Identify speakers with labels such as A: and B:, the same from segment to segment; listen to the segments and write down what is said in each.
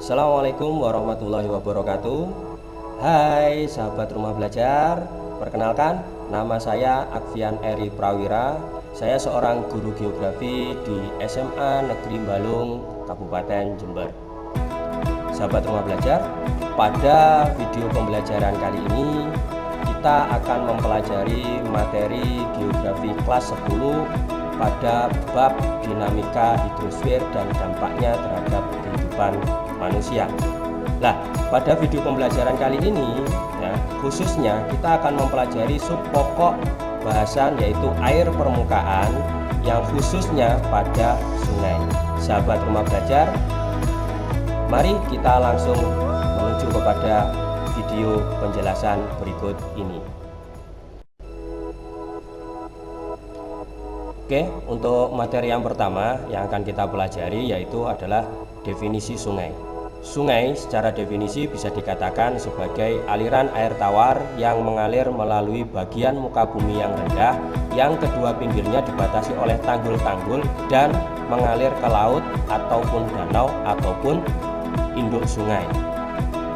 A: Assalamualaikum warahmatullahi wabarakatuh. Hai sahabat rumah belajar, perkenalkan nama saya Akvian Eri Prawira. Saya seorang guru geografi di SMA Negeri Balung, Kabupaten Jember. Sahabat rumah belajar, pada video pembelajaran kali ini kita akan mempelajari materi geografi kelas 10 pada bab dinamika hidrosfer dan dampaknya terhadap kehidupan manusia. Nah, pada video pembelajaran kali ini khususnya kita akan mempelajari sub pokok bahasan yaitu air permukaan yang khususnya pada sungai. Sahabat rumah belajar, mari kita langsung menuju kepada video penjelasan berikut ini. Oke, untuk materi yang pertama yang akan kita pelajari yaitu adalah definisi sungai. Sungai secara definisi bisa dikatakan sebagai aliran air tawar yang mengalir melalui bagian muka bumi yang rendah, yang kedua pinggirnya dibatasi oleh tanggul-tanggul dan mengalir ke laut ataupun danau ataupun induk sungai.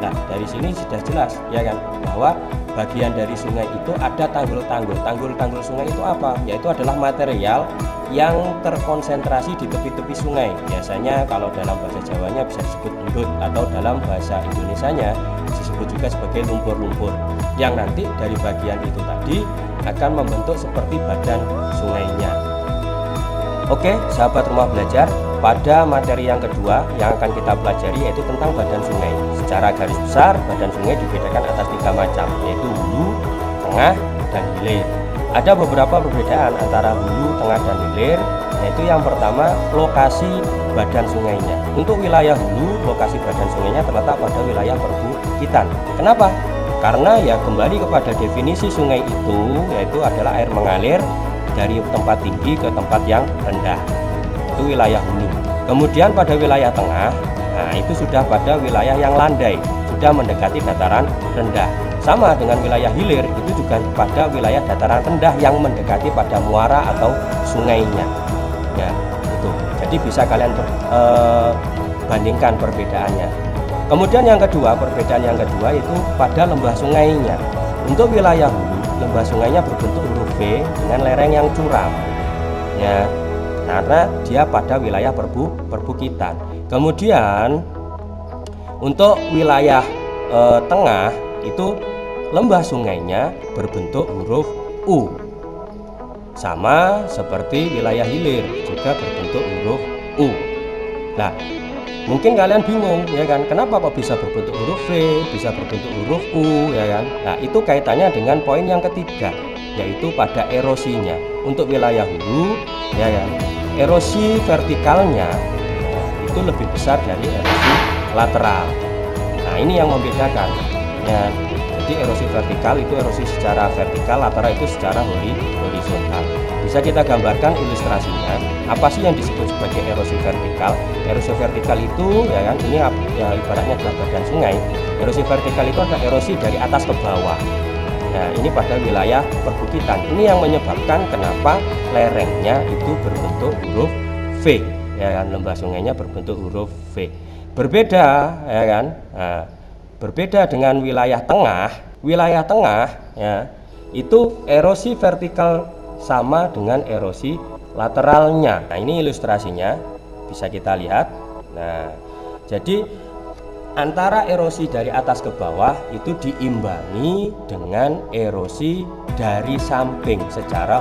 A: Nah, dari sini sudah jelas ya kan bahwa bagian dari sungai itu ada tanggul-tanggul. Tanggul-tanggul sungai itu apa? Yaitu adalah material yang terkonsentrasi di tepi-tepi sungai. Biasanya kalau dalam bahasa Jawanya bisa disebut endut, atau dalam bahasa Indonesianya disebut juga sebagai lumpur-lumpur, yang nanti dari bagian itu tadi akan membentuk seperti badan sungainya. Oke, sahabat rumah belajar, pada materi yang kedua yang akan kita pelajari yaitu tentang badan sungai. Secara garis besar, badan sungai dibedakan atas 3 macam, yaitu hulu, tengah, dan hilir. Ada beberapa perbedaan antara hulu, tengah, dan hilir, yaitu yang pertama lokasi badan sungainya. Untuk wilayah hulu, lokasi badan sungainya terletak pada wilayah perbukitan. Kenapa? Karena ya kembali kepada definisi sungai itu, yaitu adalah air mengalir dari tempat tinggi ke tempat yang rendah. Itu wilayah hulu. Kemudian pada wilayah tengah, nah itu sudah pada wilayah yang landai, sudah mendekati dataran rendah. Sama dengan wilayah hilir, itu juga pada wilayah dataran rendah yang mendekati pada muara atau sungainya. Ya, itu. Jadi bisa kalian bandingkan perbedaannya. Kemudian yang kedua, perbedaan yang kedua itu pada lembah sungainya. Untuk wilayah hulu, lembah sungainya berbentuk huruf V dengan lereng yang curam. Ya, karena dia pada wilayah perbukitan. Kemudian untuk wilayah tengah itu lembah sungainya berbentuk huruf U, sama seperti wilayah hilir juga berbentuk huruf U. Nah, mungkin kalian bingung ya kan, kenapa kok bisa berbentuk huruf V, bisa berbentuk huruf U ya kan. Nah, itu kaitannya dengan poin yang ketiga, yaitu pada erosinya. Untuk wilayah hulu ya kan, erosi vertikalnya itu lebih besar dari erosi lateral. Nah, ini yang membedakan ya. Jadi erosi vertikal itu erosi secara vertikal, lateral itu secara horizontal. Bisa kita gambarkan ilustrasinya. Apa sih yang disebut sebagai erosi vertikal? Erosi vertikal itu ya kan, ini ya ibaratnya adalah badan sungai. Erosi vertikal itu adalah erosi dari atas ke bawah. Nah, ini pada wilayah perbukitan. Ini yang menyebabkan kenapa lerengnya itu berbentuk huruf V, ya kan, lembah sungainya berbentuk huruf V. Berbeda, ya kan. Nah, berbeda dengan wilayah tengah. Wilayah tengah, ya, itu erosi vertikal sama dengan erosi lateralnya. Nah, ini ilustrasinya bisa kita lihat. Nah, jadi antara erosi dari atas ke bawah itu diimbangi dengan erosi dari samping secara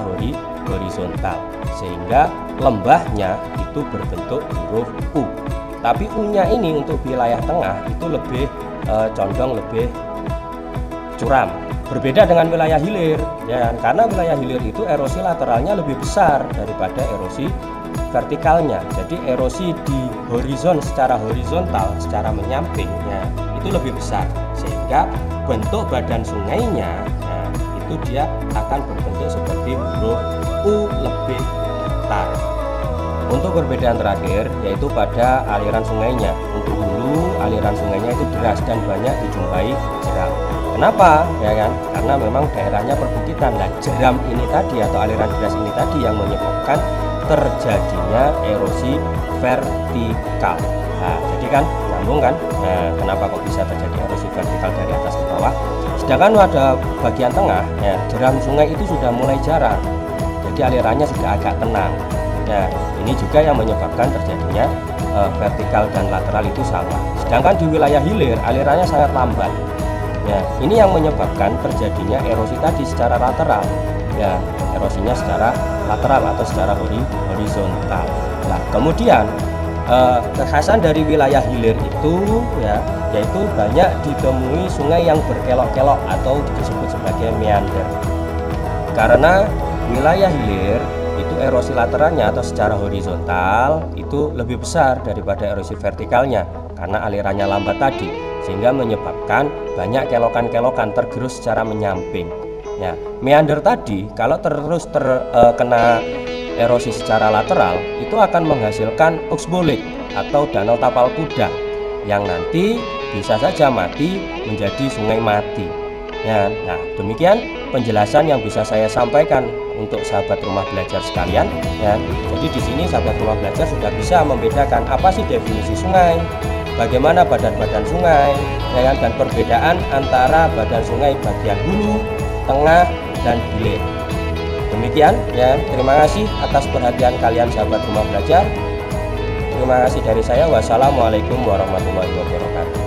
A: horizontal, sehingga lembahnya itu berbentuk huruf U. Tapi U-nya ini untuk wilayah tengah itu lebih condong lebih curam. Berbeda dengan wilayah hilir, ya, karena wilayah hilir itu erosi lateralnya lebih besar daripada erosi vertikalnya. Jadi erosi di secara horizontal, secara menyampingnya itu lebih besar, sehingga bentuk badan sungainya itu dia akan berbentuk seperti huruf U lebih datar. Untuk perbedaan terakhir yaitu pada aliran sungainya. Untuk hulu, aliran sungainya itu deras dan banyak dijumpai jeram. Kenapa? Ya kan? Karena memang daerahnya perbukitan. Nah, jeram ini tadi atau aliran deras ini tadi yang menyebabkan terjadinya erosi vertikal. Nah, jadi kan bingung kan, nah kenapa kok bisa terjadi erosi vertikal dari atas ke bawah. Sedangkan pada bagian tengah ya, jeram sungai itu sudah mulai jarang, jadi alirannya sudah agak tenang. Nah ini juga yang menyebabkan terjadinya vertikal dan lateral itu sama. Sedangkan di wilayah hilir alirannya sangat lambat. Ya, ini yang menyebabkan terjadinya erosi tadi secara lateral. Ya, erosinya secara lateral atau secara horizontal. Nah, kemudian kekhasan dari wilayah hilir itu ya, yaitu banyak ditemui sungai yang berkelok-kelok atau disebut sebagai meander. Karena wilayah hilir itu erosi lateralnya atau secara horizontal itu lebih besar daripada erosi vertikalnya karena alirannya lambat tadi, sehingga menyebabkan banyak kelokan-kelokan tergerus secara menyamping. Ya, meander tadi kalau terus terkena erosi secara lateral itu akan menghasilkan oksbolik atau danau tapal kuda yang nanti bisa saja mati menjadi sungai mati. Ya, nah demikian penjelasan yang bisa saya sampaikan untuk sahabat rumah belajar sekalian. Ya, jadi di sini sahabat rumah belajar sudah bisa membedakan apa sih definisi sungai, bagaimana badan-badan sungai, ya, dan perbedaan antara badan sungai bagian hulu, tengah, dan hilir. Demikian ya, terima kasih atas perhatian kalian sahabat rumah belajar. Terima kasih dari saya. Wassalamualaikum warahmatullahi wabarakatuh.